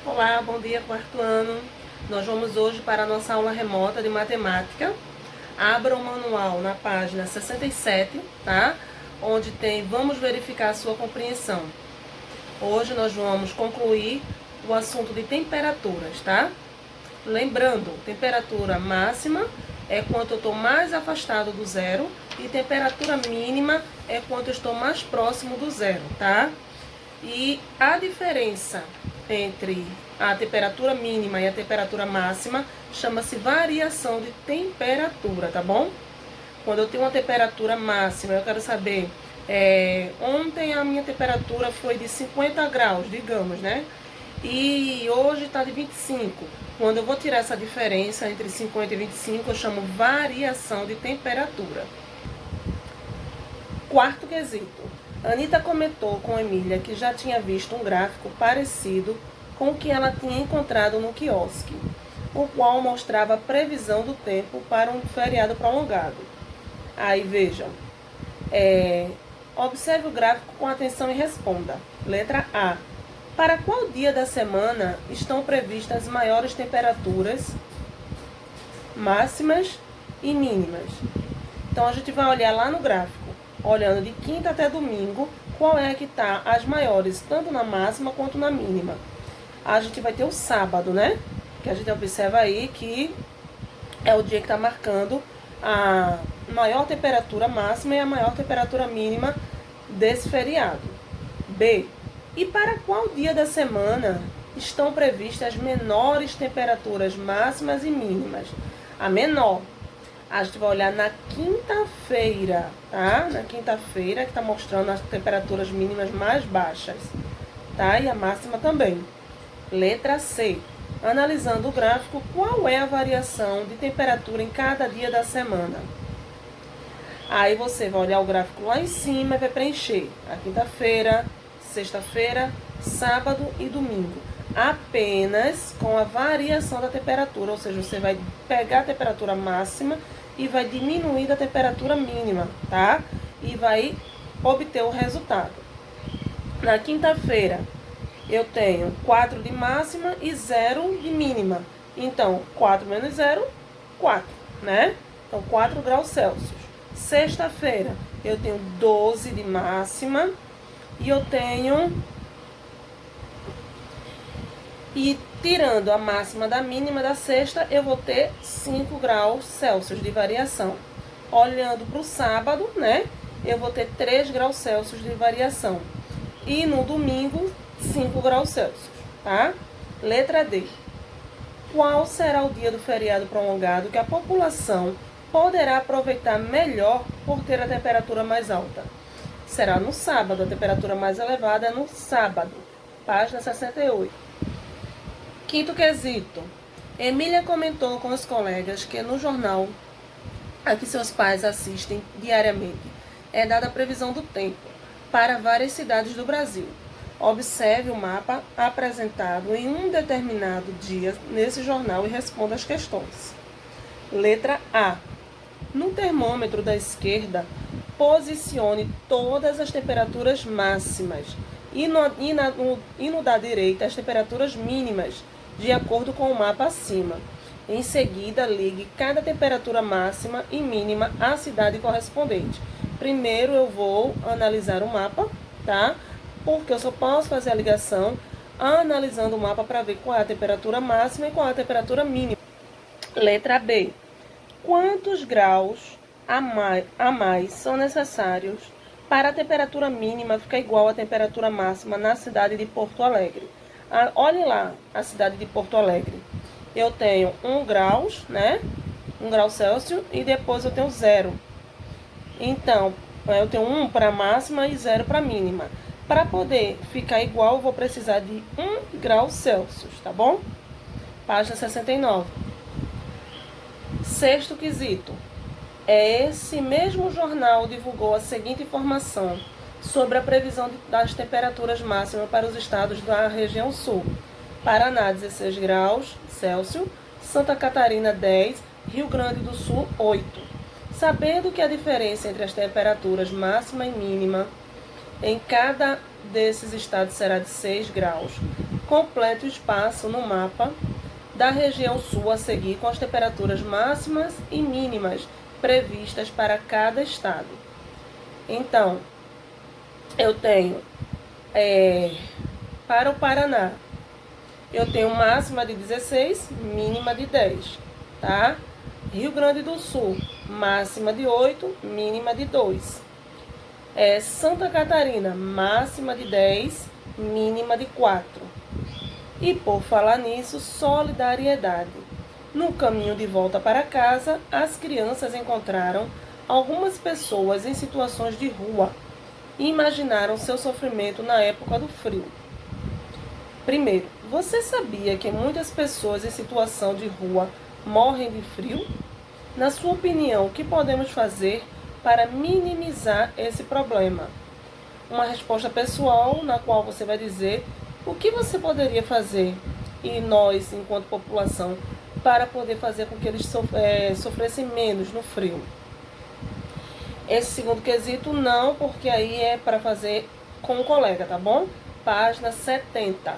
Olá, bom dia, quarto ano. Nós vamos hoje para a nossa aula remota de matemática. Abra o manual na página 67, tá? Onde tem vamos verificar a sua compreensão. Hoje nós vamos concluir o assunto de temperaturas, tá? Lembrando, temperatura máxima é quanto eu estou mais afastado do zero e temperatura mínima é quanto eu estou mais próximo do zero, tá? E a diferença entre a temperatura mínima e a temperatura máxima chama-se variação de temperatura, tá bom? Quando eu tenho uma temperatura máxima, eu quero saber, ontem a minha temperatura foi de 50 graus, digamos, né? E hoje está de 25. Quando eu vou tirar essa diferença entre 50 e 25, eu chamo variação de temperatura. Quarto quesito. Anitta comentou com Emília que já tinha visto um gráfico parecido com o que ela tinha encontrado no quiosque, o qual mostrava a previsão do tempo para um feriado prolongado. Aí vejam, observe o gráfico com atenção e responda. Letra A. Para qual dia da semana estão previstas as maiores temperaturas máximas e mínimas? Então a gente vai olhar lá no gráfico, olhando de quinta até domingo, qual é que está as maiores, tanto na máxima quanto na mínima. A gente vai ter o sábado, né? Que a gente observa aí que é o dia que está marcando a maior temperatura máxima e a maior temperatura mínima desse feriado. B. E para qual dia da semana estão previstas as menores temperaturas máximas e mínimas? A menor. A gente vai olhar na quinta-feira, tá? Na quinta-feira, que está mostrando as temperaturas mínimas mais baixas, tá? E a máxima também. Letra C. Analisando o gráfico, qual é a variação de temperatura em cada dia da semana? Aí você vai olhar o gráfico lá em cima e vai preencher a quinta-feira, sexta-feira, sábado e domingo. Apenas com a variação da temperatura, ou seja, você vai pegar a temperatura máxima e vai diminuir a temperatura mínima, tá? E vai obter o resultado. Na quinta-feira, eu tenho 4 de máxima e 0 de mínima. Então, 4 menos 0, 4, né? Então, 4 graus Celsius. Sexta-feira, eu tenho 12 de máxima e eu tenho... E tirando a máxima da mínima da sexta, eu vou ter 5 graus Celsius de variação. Olhando para o sábado, né? Eu vou ter 3 graus Celsius de variação. E no domingo, 5 graus Celsius, tá? Letra D. Qual será o dia do feriado prolongado que a população poderá aproveitar melhor por ter a temperatura mais alta? Será no sábado, a temperatura mais elevada é no sábado. Página 68. Quinto quesito. Emília comentou com os colegas que no jornal a que seus pais assistem diariamente é dada a previsão do tempo para várias cidades do Brasil. Observe o mapa apresentado em um determinado dia nesse jornal e responda as questões. Letra A. No termômetro da esquerda, posicione todas as temperaturas máximas e no da direita as temperaturas mínimas, de acordo com o mapa acima. Em seguida, ligue cada temperatura máxima e mínima à cidade correspondente. Primeiro eu vou analisar o mapa, tá? Porque eu só posso fazer a ligação analisando o mapa para ver qual é a temperatura máxima e qual é a temperatura mínima. Letra B. Quantos graus a mais são necessários para a temperatura mínima ficar igual à temperatura máxima na cidade de Porto Alegre? Olhe lá a cidade de Porto Alegre. Eu tenho 1 grau, né? 1 grau Celsius e depois eu tenho 0. Então, eu tenho 1 para a máxima e 0 para a mínima. Para poder ficar igual, eu vou precisar de 1 grau Celsius, tá bom? Página 69. Sexto quesito. Esse mesmo jornal divulgou a seguinte informação sobre a previsão das temperaturas máximas para os estados da região sul. Paraná, 16 graus Celsius, Santa Catarina, 10, Rio Grande do Sul, 8. Sabendo que a diferença entre as temperaturas máxima e mínima em cada desses estados será de 6 graus, Complete o espaço no mapa da região sul a seguir com as temperaturas máximas e mínimas previstas para cada estado. Então, eu tenho para o Paraná, eu tenho máxima de 16, mínima de 10, tá? Rio Grande do Sul, máxima de 8, mínima de 2. Santa Catarina, máxima de 10, mínima de 4. E por falar nisso, solidariedade. No caminho de volta para casa, as crianças encontraram algumas pessoas em situações de rua e imaginaram seu sofrimento na época do frio. Primeiro, você sabia que muitas pessoas em situação de rua morrem de frio? Na sua opinião, o que podemos fazer para minimizar esse problema? Uma resposta pessoal na qual você vai dizer o que você poderia fazer e nós, enquanto população, para poder fazer com que eles sofressem menos no frio. Esse segundo quesito não, porque aí é para fazer com o colega, tá bom? Página 70.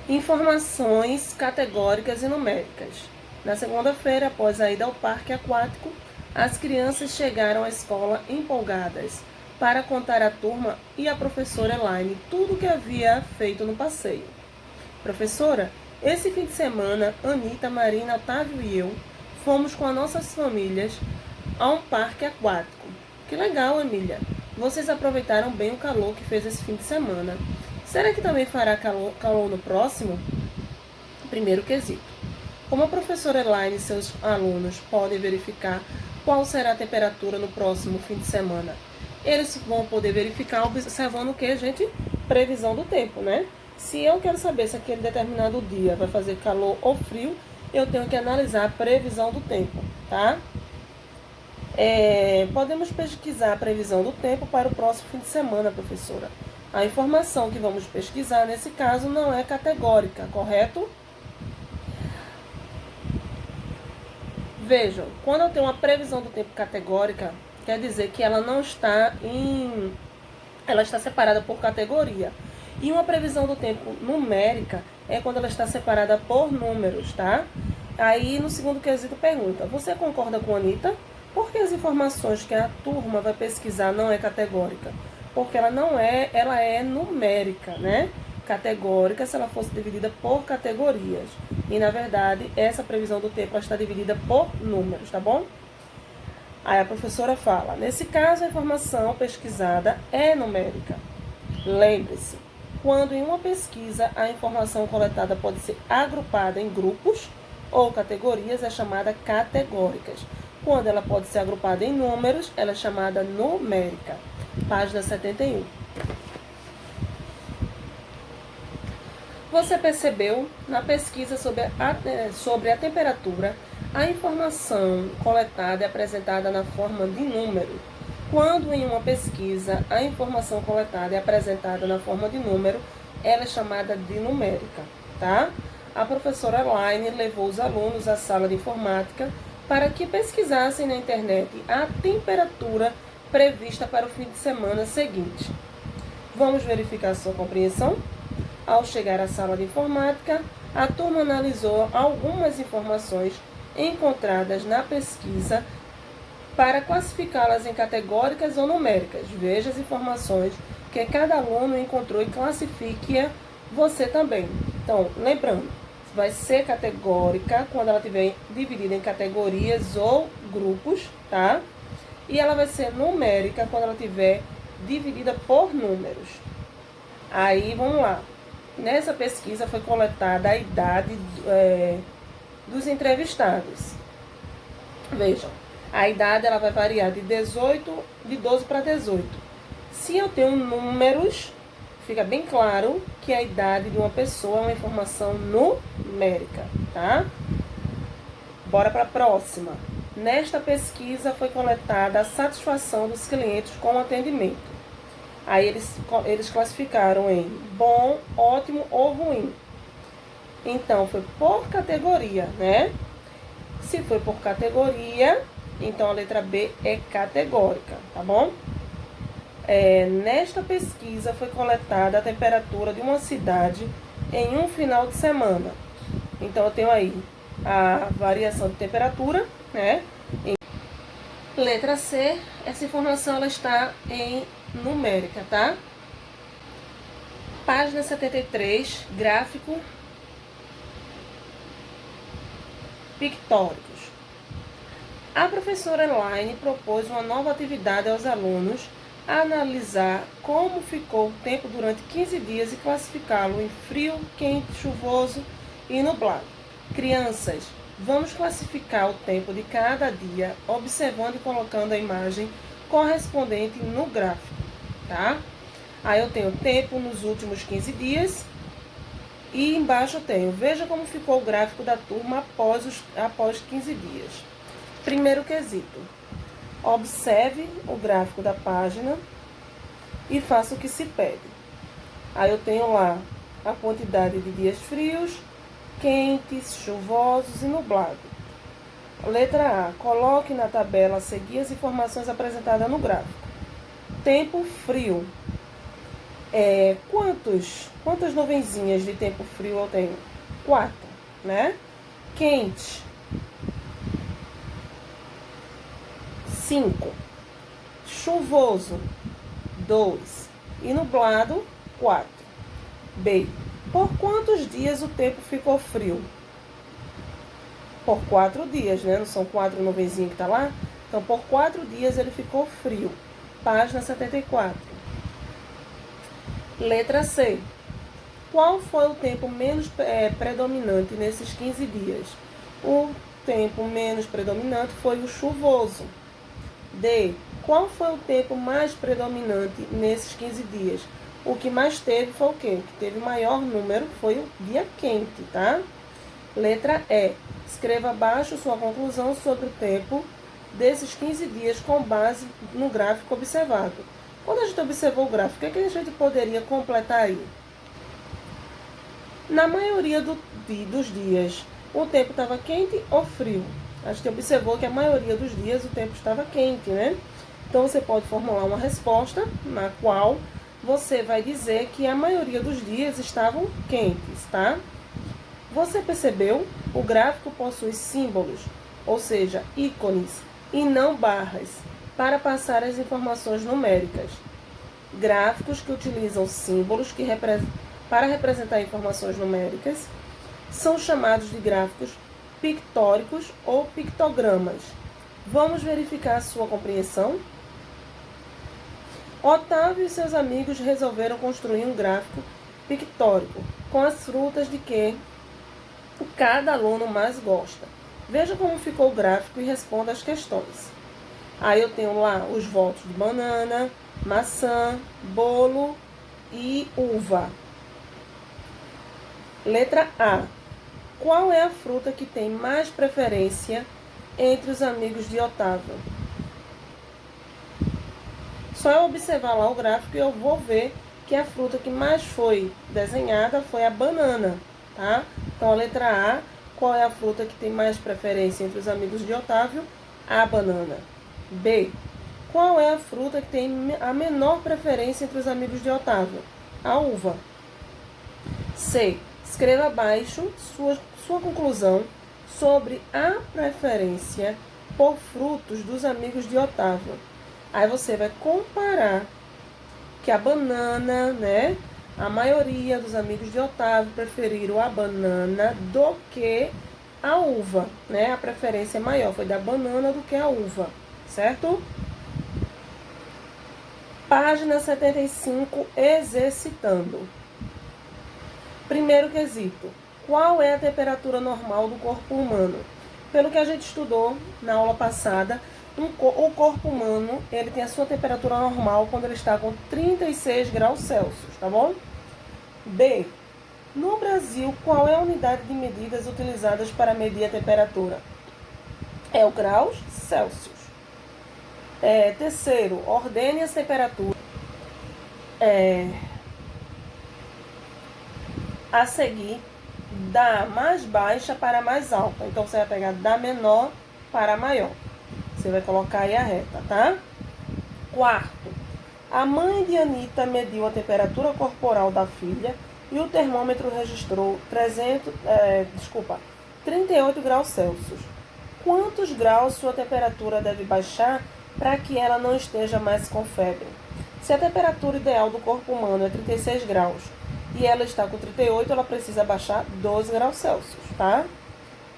Informações categóricas e numéricas. Na segunda-feira, após a ida ao parque aquático, as crianças chegaram à escola empolgadas para contar à turma e à professora Elaine tudo o que havia feito no passeio. Professora, esse fim de semana, Anita, Marina, Otávio e eu fomos com as nossas famílias a um parque aquático. Que legal, Emília. Vocês aproveitaram bem o calor que fez esse fim de semana. Será que também fará calor no próximo? Primeiro quesito. Como a professora Elaine e seus alunos podem verificar qual será a temperatura no próximo fim de semana? Eles vão poder verificar observando o que, gente? Previsão do tempo, né? Se eu quero saber se aquele determinado dia vai fazer calor ou frio, eu tenho que analisar a previsão do tempo, tá? Podemos pesquisar a previsão do tempo para o próximo fim de semana, professora. A informação que vamos pesquisar nesse caso não é categórica, correto? Vejam, quando eu tenho uma previsão do tempo categórica, quer dizer que ela não está ela está separada por categoria. E uma previsão do tempo numérica é quando ela está separada por números, tá? Aí no segundo quesito pergunta, você concorda com a Anitta? Por que as informações que a turma vai pesquisar não é categórica? Porque ela é numérica, né? Categórica se ela fosse dividida por categorias. E na verdade, essa previsão do tempo está dividida por números, tá bom? Aí a professora fala, nesse caso a informação pesquisada é numérica. Lembre-se, quando em uma pesquisa a informação coletada pode ser agrupada em grupos ou categorias, é chamada categóricas. Quando ela pode ser agrupada em números, ela é chamada numérica. Página 71. Você percebeu, na pesquisa sobre a temperatura, a informação coletada é apresentada na forma de número. Quando em uma pesquisa a informação coletada é apresentada na forma de número, ela é chamada de numérica, tá? A professora Elaine levou os alunos à sala de informática para que pesquisassem na internet a temperatura prevista para o fim de semana seguinte. Vamos verificar sua compreensão? Ao chegar à sala de informática, a turma analisou algumas informações encontradas na pesquisa para classificá-las em categóricas ou numéricas. Veja as informações que cada aluno encontrou e classifique-a você também. Então, lembrando, vai ser categórica quando ela estiver dividida em categorias ou grupos, tá? E ela vai ser numérica quando ela estiver dividida por números. Aí, vamos lá. Nessa pesquisa foi coletada a idade dos entrevistados. Vejam, a idade ela vai variar de 12 para 18. Se eu tenho números, fica bem claro que a idade de uma pessoa é uma informação numérica, tá? Bora para a próxima. Nesta pesquisa foi coletada a satisfação dos clientes com o atendimento. Aí eles classificaram em bom, ótimo ou ruim. Então, foi por categoria, né? Se foi por categoria, então a letra B é categórica, tá bom? Nesta pesquisa foi coletada a temperatura de uma cidade em um final de semana. Então, eu tenho aí a variação de temperatura, né? Letra C, essa informação ela está em numérica, tá? Página 73, gráfico pictóricos. A professora Elaine propôs uma nova atividade aos alunos, analisar como ficou o tempo durante 15 dias e classificá-lo em frio, quente, chuvoso e nublado. Crianças, vamos classificar o tempo de cada dia, observando e colocando a imagem correspondente no gráfico, tá? Aí eu tenho tempo nos últimos 15 dias e embaixo eu tenho, veja como ficou o gráfico da turma após 15 dias. Primeiro quesito, observe o gráfico da página e faça o que se pede. Aí eu tenho lá a quantidade de dias frios, quentes, chuvosos e nublado. Letra A. Coloque na tabela a seguir as informações apresentadas no gráfico. Tempo frio. Quantas nuvenzinhas de tempo frio eu tenho? 4, né? Quente. 5. Chuvoso. 2. E nublado. 4. B. Por quantos dias o tempo ficou frio? Por 4 dias, né? Não são 4 nuvenzinhas que tá lá? Então, por 4 dias ele ficou frio. Página 74. Letra C. Qual foi o tempo menos predominante nesses 15 dias? O tempo menos predominante foi o chuvoso. D. Qual foi o tempo mais predominante nesses 15 dias? O que mais teve foi o quê? O que teve maior número foi o dia quente, tá? Letra E. Escreva abaixo sua conclusão sobre o tempo desses 15 dias com base no gráfico observado. Quando a gente observou o gráfico, o que a gente poderia completar aí? Na maioria dos dias, o tempo estava quente ou frio? A gente observou que a maioria dos dias o tempo estava quente, né? Então, você pode formular uma resposta na qual você vai dizer que a maioria dos dias estavam quentes, tá? Você percebeu? O gráfico possui símbolos, ou seja, ícones, e não barras, para passar as informações numéricas. Gráficos que utilizam símbolos para representar informações numéricas são chamados de gráficos pictóricos ou pictogramas. Vamos verificar a sua compreensão? Otávio e seus amigos resolveram construir um gráfico pictórico com as frutas de que cada aluno mais gosta. Veja como ficou o gráfico e responda as questões. Aí eu tenho lá os votos de banana, maçã, bolo e uva. Letra A. Qual é a fruta que tem mais preferência entre os amigos de Otávio? Só eu observar lá o gráfico e eu vou ver que a fruta que mais foi desenhada foi a banana, tá? Então, a letra A, qual é a fruta que tem mais preferência entre os amigos de Otávio? A banana. B, qual é a fruta que tem a menor preferência entre os amigos de Otávio? A uva. C, escreva abaixo sua conclusão sobre a preferência por frutos dos amigos de Otávio. Aí você vai comparar que a banana, né? A maioria dos amigos de Otávio preferiram a banana do que a uva, né? A preferência maior foi da banana do que a uva, certo? Página 75, exercitando. Primeiro quesito. Qual é a temperatura normal do corpo humano? Pelo que a gente estudou na aula passada, o corpo humano, ele tem a sua temperatura normal quando ele está com 36 graus Celsius, tá bom? B. No Brasil, qual é a unidade de medidas utilizadas para medir a temperatura? É o graus Celsius. Terceiro, ordene as temperaturas a seguir da mais baixa para a mais alta. Então, você vai pegar da menor para a maior. Você vai colocar aí a reta, tá? Quarto, A mãe de Anita mediu a temperatura corporal da filha e o termômetro registrou 38 graus Celsius. Quantos graus sua temperatura deve baixar para que ela não esteja mais com febre? Se a temperatura ideal do corpo humano é 36 graus e ela está com 38, ela precisa baixar 12 graus Celsius, tá?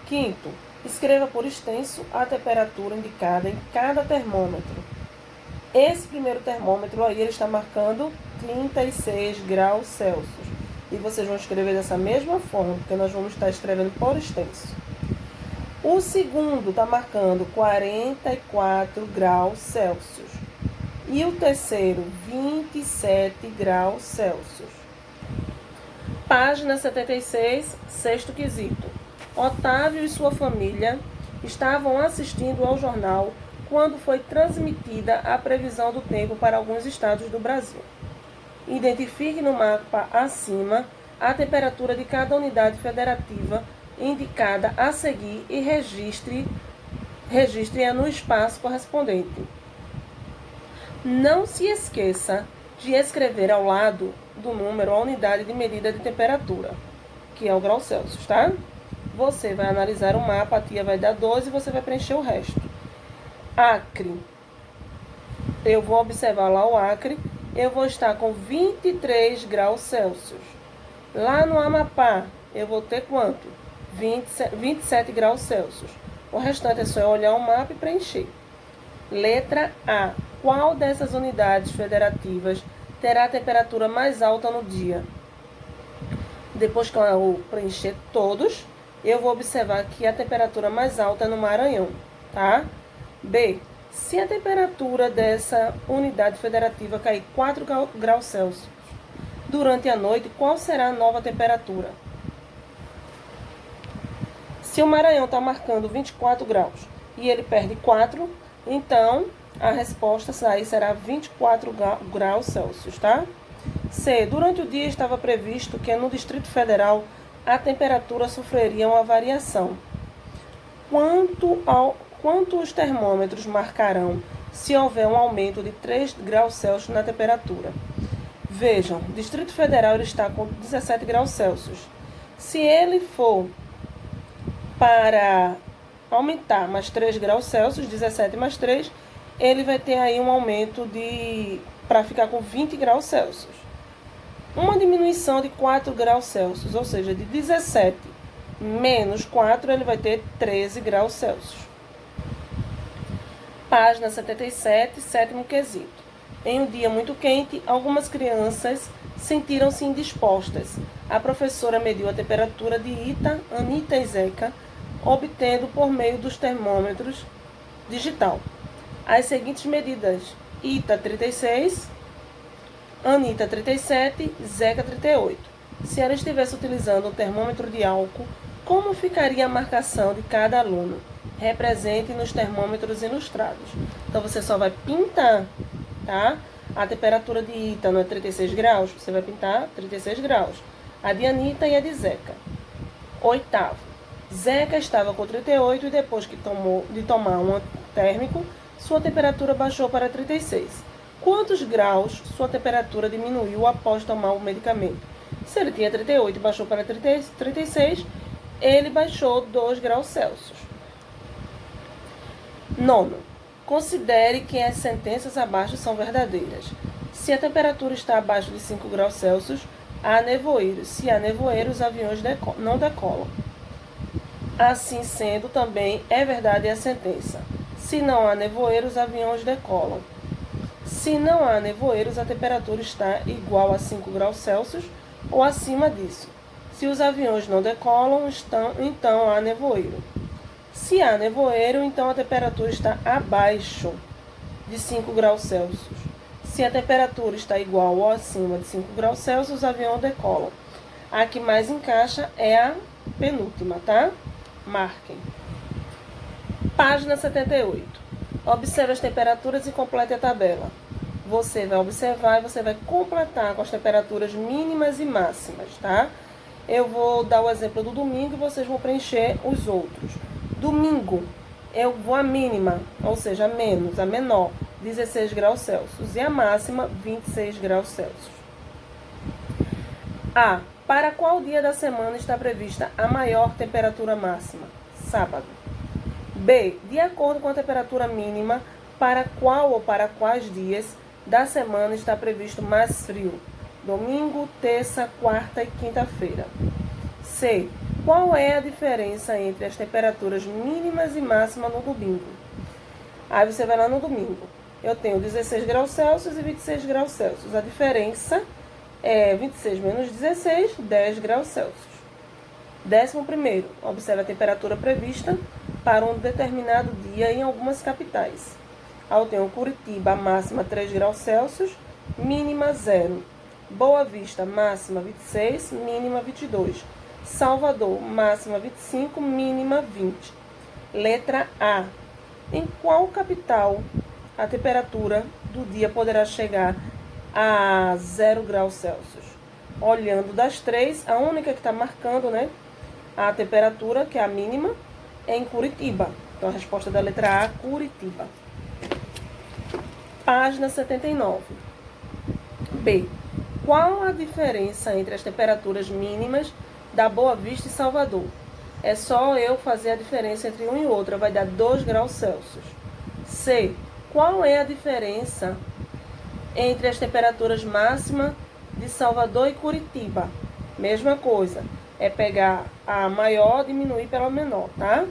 Quinto, escreva por extenso a temperatura indicada em cada termômetro. Esse primeiro termômetro aí, ele está marcando 36 graus Celsius. E vocês vão escrever dessa mesma forma, porque nós vamos estar escrevendo por extenso. O segundo está marcando 44 graus Celsius. E o terceiro, 27 graus Celsius. Página 76, sexto quesito. Otávio e sua família estavam assistindo ao jornal quando foi transmitida a previsão do tempo para alguns estados do Brasil. Identifique no mapa acima a temperatura de cada unidade federativa indicada a seguir e registre-a no espaço correspondente. Não se esqueça de escrever ao lado do número a unidade de medida de temperatura, que é o grau Celsius, tá? Você vai analisar o mapa, a tia vai dar 12 e você vai preencher o resto. Acre. Eu vou observar lá o Acre. Eu vou estar com 23 graus Celsius. Lá no Amapá, eu vou ter quanto? 27 graus Celsius. O restante é só olhar o mapa e preencher. Letra A. Qual dessas unidades federativas terá a temperatura mais alta no dia? Depois que eu preencher todos, eu vou observar que a temperatura mais alta é no Maranhão, tá? B. Se a temperatura dessa unidade federativa cair 4 graus Celsius durante a noite, qual será a nova temperatura? Se o Maranhão está marcando 24 graus e ele perde 4, então a resposta aí será 24 graus Celsius, tá? C. Durante o dia estava previsto que no Distrito Federal a temperatura sofreria uma variação. Quanto os termômetros marcarão se houver um aumento de 3 graus Celsius na temperatura? Vejam, o Distrito Federal ele está com 17 graus Celsius. Se ele for para aumentar mais 3 graus Celsius, 17 mais 3, ele vai ter aí um aumento para ficar com 20 graus Celsius. Uma diminuição de 4 graus Celsius, ou seja, de 17 menos 4, ele vai ter 13 graus Celsius. Página 77, sétimo quesito. Em um dia muito quente, algumas crianças sentiram-se indispostas. A professora mediu a temperatura de Ita, Anita e Zeca, obtendo por meio dos termômetros digital as seguintes medidas: Ita 36, Anita 37, Zeca 38. Se ela estivesse utilizando um termômetro de álcool, como ficaria a marcação de cada aluno? Represente nos termômetros ilustrados. Então, você só vai pintar, tá? A temperatura de Ita não é 36 graus, você vai pintar 36 graus. A de Anita e a de Zeca. Oitavo. Zeca estava com 38 e depois de tomar um térmico, sua temperatura baixou para 36. Quantos graus sua temperatura diminuiu após tomar o medicamento? Se ele tinha 38 e baixou para 36, ele baixou 2 graus Celsius. Nono. Considere que as sentenças abaixo são verdadeiras. Se a temperatura está abaixo de 5 graus Celsius, há nevoeiro. Se há nevoeiro, os aviões não decolam. Assim sendo, também é verdade a sentença. Se não há nevoeiro, os aviões decolam. Se não há nevoeiros, a temperatura está igual a 5 graus Celsius ou acima disso. Se os aviões não decolam, então há nevoeiro. Se há nevoeiro, então a temperatura está abaixo de 5 graus Celsius. Se a temperatura está igual ou acima de 5 graus Celsius, os aviões decolam. A que mais encaixa é a penúltima, tá? Marquem. Página 78. Observe as temperaturas e complete a tabela. Você vai observar e você vai completar com as temperaturas mínimas e máximas, tá? Eu vou dar o exemplo do domingo e vocês vão preencher os outros. Domingo, eu vou a mínima, ou seja, a menos, a menor, 16 graus Celsius. E a máxima, 26 graus Celsius. A. Para qual dia da semana está prevista a maior temperatura máxima? Sábado. B. De acordo com a temperatura mínima, para qual ou para quais dias da semana está previsto mais frio? Domingo, terça, quarta e quinta-feira. C. Qual é a diferença entre as temperaturas mínimas e máximas no domingo? Aí você vai lá no domingo. Eu tenho 16 graus Celsius e 26 graus Celsius. A diferença é 26 menos 16, 10 graus Celsius. 11º, observe a temperatura prevista para um determinado dia em algumas capitais. Aí eu tenho Curitiba, máxima 3 graus Celsius, mínima 0. Boa Vista, máxima 26, mínima 22. Salvador, máxima 25, mínima 20. Letra A. Em qual capital a temperatura do dia poderá chegar a 0 graus Celsius? Olhando das três, a única que está marcando, né, a temperatura, que é a mínima, é em Curitiba. Então, a resposta da letra A, Curitiba. Página 79. B. Qual a diferença entre as temperaturas mínimas da Boa Vista e Salvador? É só eu fazer a diferença entre um e outro, vai dar 2 graus Celsius. C. Qual é a diferença entre as temperaturas máximas de Salvador e Curitiba? Mesma coisa, é pegar a maior e diminuir pela menor, tá?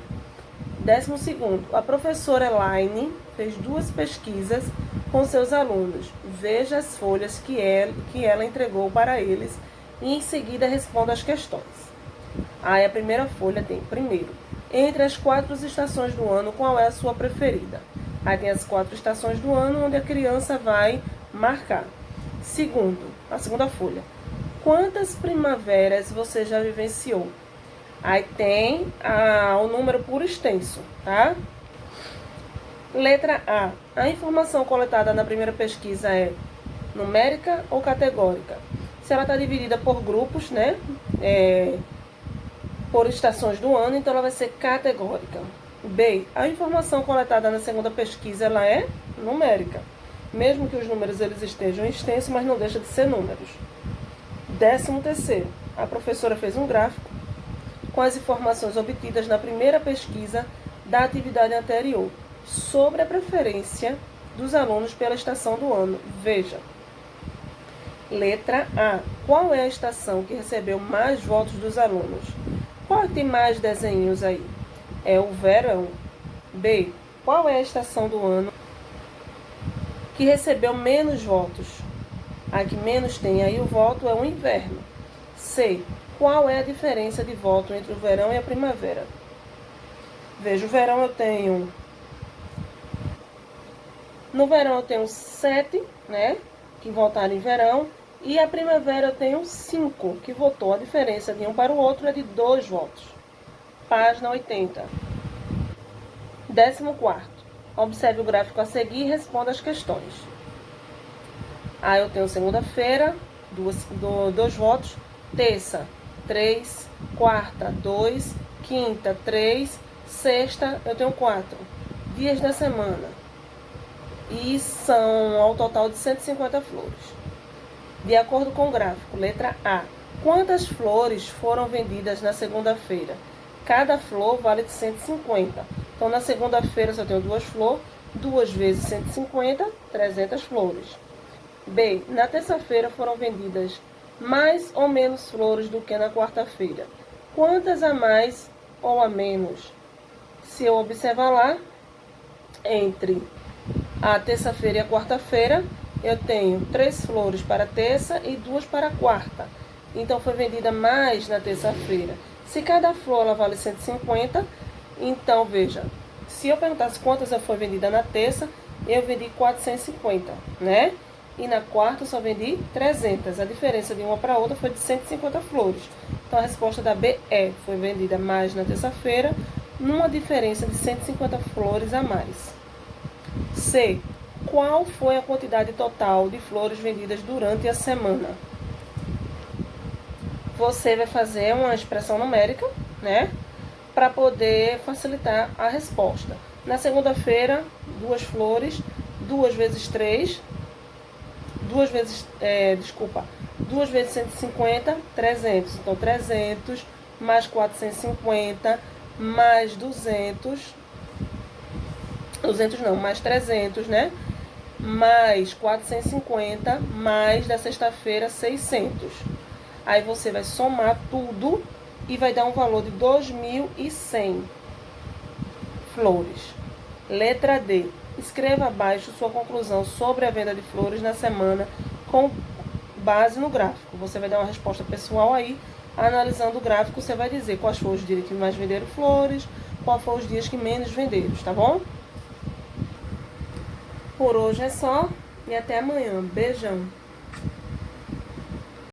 12º, a professora Elaine fez 2 pesquisas com seus alunos. Veja as folhas que ela entregou para eles e em seguida responda as questões. Aí a primeira folha tem, primeiro, entre as 4 estações do ano, qual é a sua preferida? Aí tem as 4 estações do ano onde a criança vai marcar. Segundo, a segunda folha, quantas primaveras você já vivenciou? Aí tem o número por extenso, tá? Letra A. A informação coletada na primeira pesquisa é numérica ou categórica? Se ela está dividida por grupos, né? Por estações do ano, então ela vai ser categórica. B. A informação coletada na segunda pesquisa, ela é numérica. Mesmo que os números eles estejam extensos, mas não deixa de ser números. 13º. A professora fez um gráfico com as informações obtidas na primeira pesquisa da atividade anterior sobre a preferência dos alunos pela estação do ano. Veja. Letra A. Qual é a estação que recebeu mais votos dos alunos? Qual tem mais desenhos aí? É o verão. B. Qual é a estação do ano que recebeu menos votos? A que menos tem aí o voto é o inverno. C. Qual é a diferença de voto entre o verão e a primavera? Veja, o verão eu tenho... No verão eu tenho 7, né, que votaram em verão. E a primavera eu tenho 5, que votou. A diferença de um para o outro é de 2 votos. Página 80. 14º. Observe o gráfico a seguir e responda as questões. Aí eu tenho segunda-feira, 2 votos. Terça, 3. Quarta, 2. Quinta, 3. Sexta, eu tenho 4. Dias da semana. E são ao total de 150 flores. De acordo com o gráfico, letra A. Quantas flores foram vendidas na segunda-feira? Cada flor vale de 150. Então, na segunda-feira, se eu tenho 2 flores, 2 vezes 150, 300 flores. B. Na terça-feira foram vendidas mais ou menos flores do que na quarta-feira. Quantas a mais ou a menos? Se eu observar lá, entre a terça-feira e a quarta-feira, eu tenho 3 flores para terça e 2 para quarta. Então, foi vendida mais na terça-feira. Se cada flor ela vale 150, então, veja, se eu perguntasse quantas foi vendida na terça, eu vendi 450, né? E na quarta eu só vendi 300. A diferença de uma para outra foi de 150 flores. Então, a resposta da B é, foi vendida mais na terça-feira, numa diferença de 150 flores a mais. C. Qual foi a quantidade total de flores vendidas durante a semana? Você vai fazer uma expressão numérica, né? Para poder facilitar a resposta. Na segunda-feira, 2 flores, 2 vezes 3, 2 vezes 150, 300. Então, 300 mais 450 mais 200 não, mais 300, né? Mais 450, mais da sexta-feira 600. Aí você vai somar tudo e vai dar um valor de 2.100 flores. Letra D. Escreva abaixo sua conclusão sobre a venda de flores na semana com base no gráfico. Você vai dar uma resposta pessoal aí. Analisando o gráfico, você vai dizer quais foram os dias que mais venderam flores, quais foram os dias que menos venderam, tá bom? Por hoje é só e até amanhã. Beijão!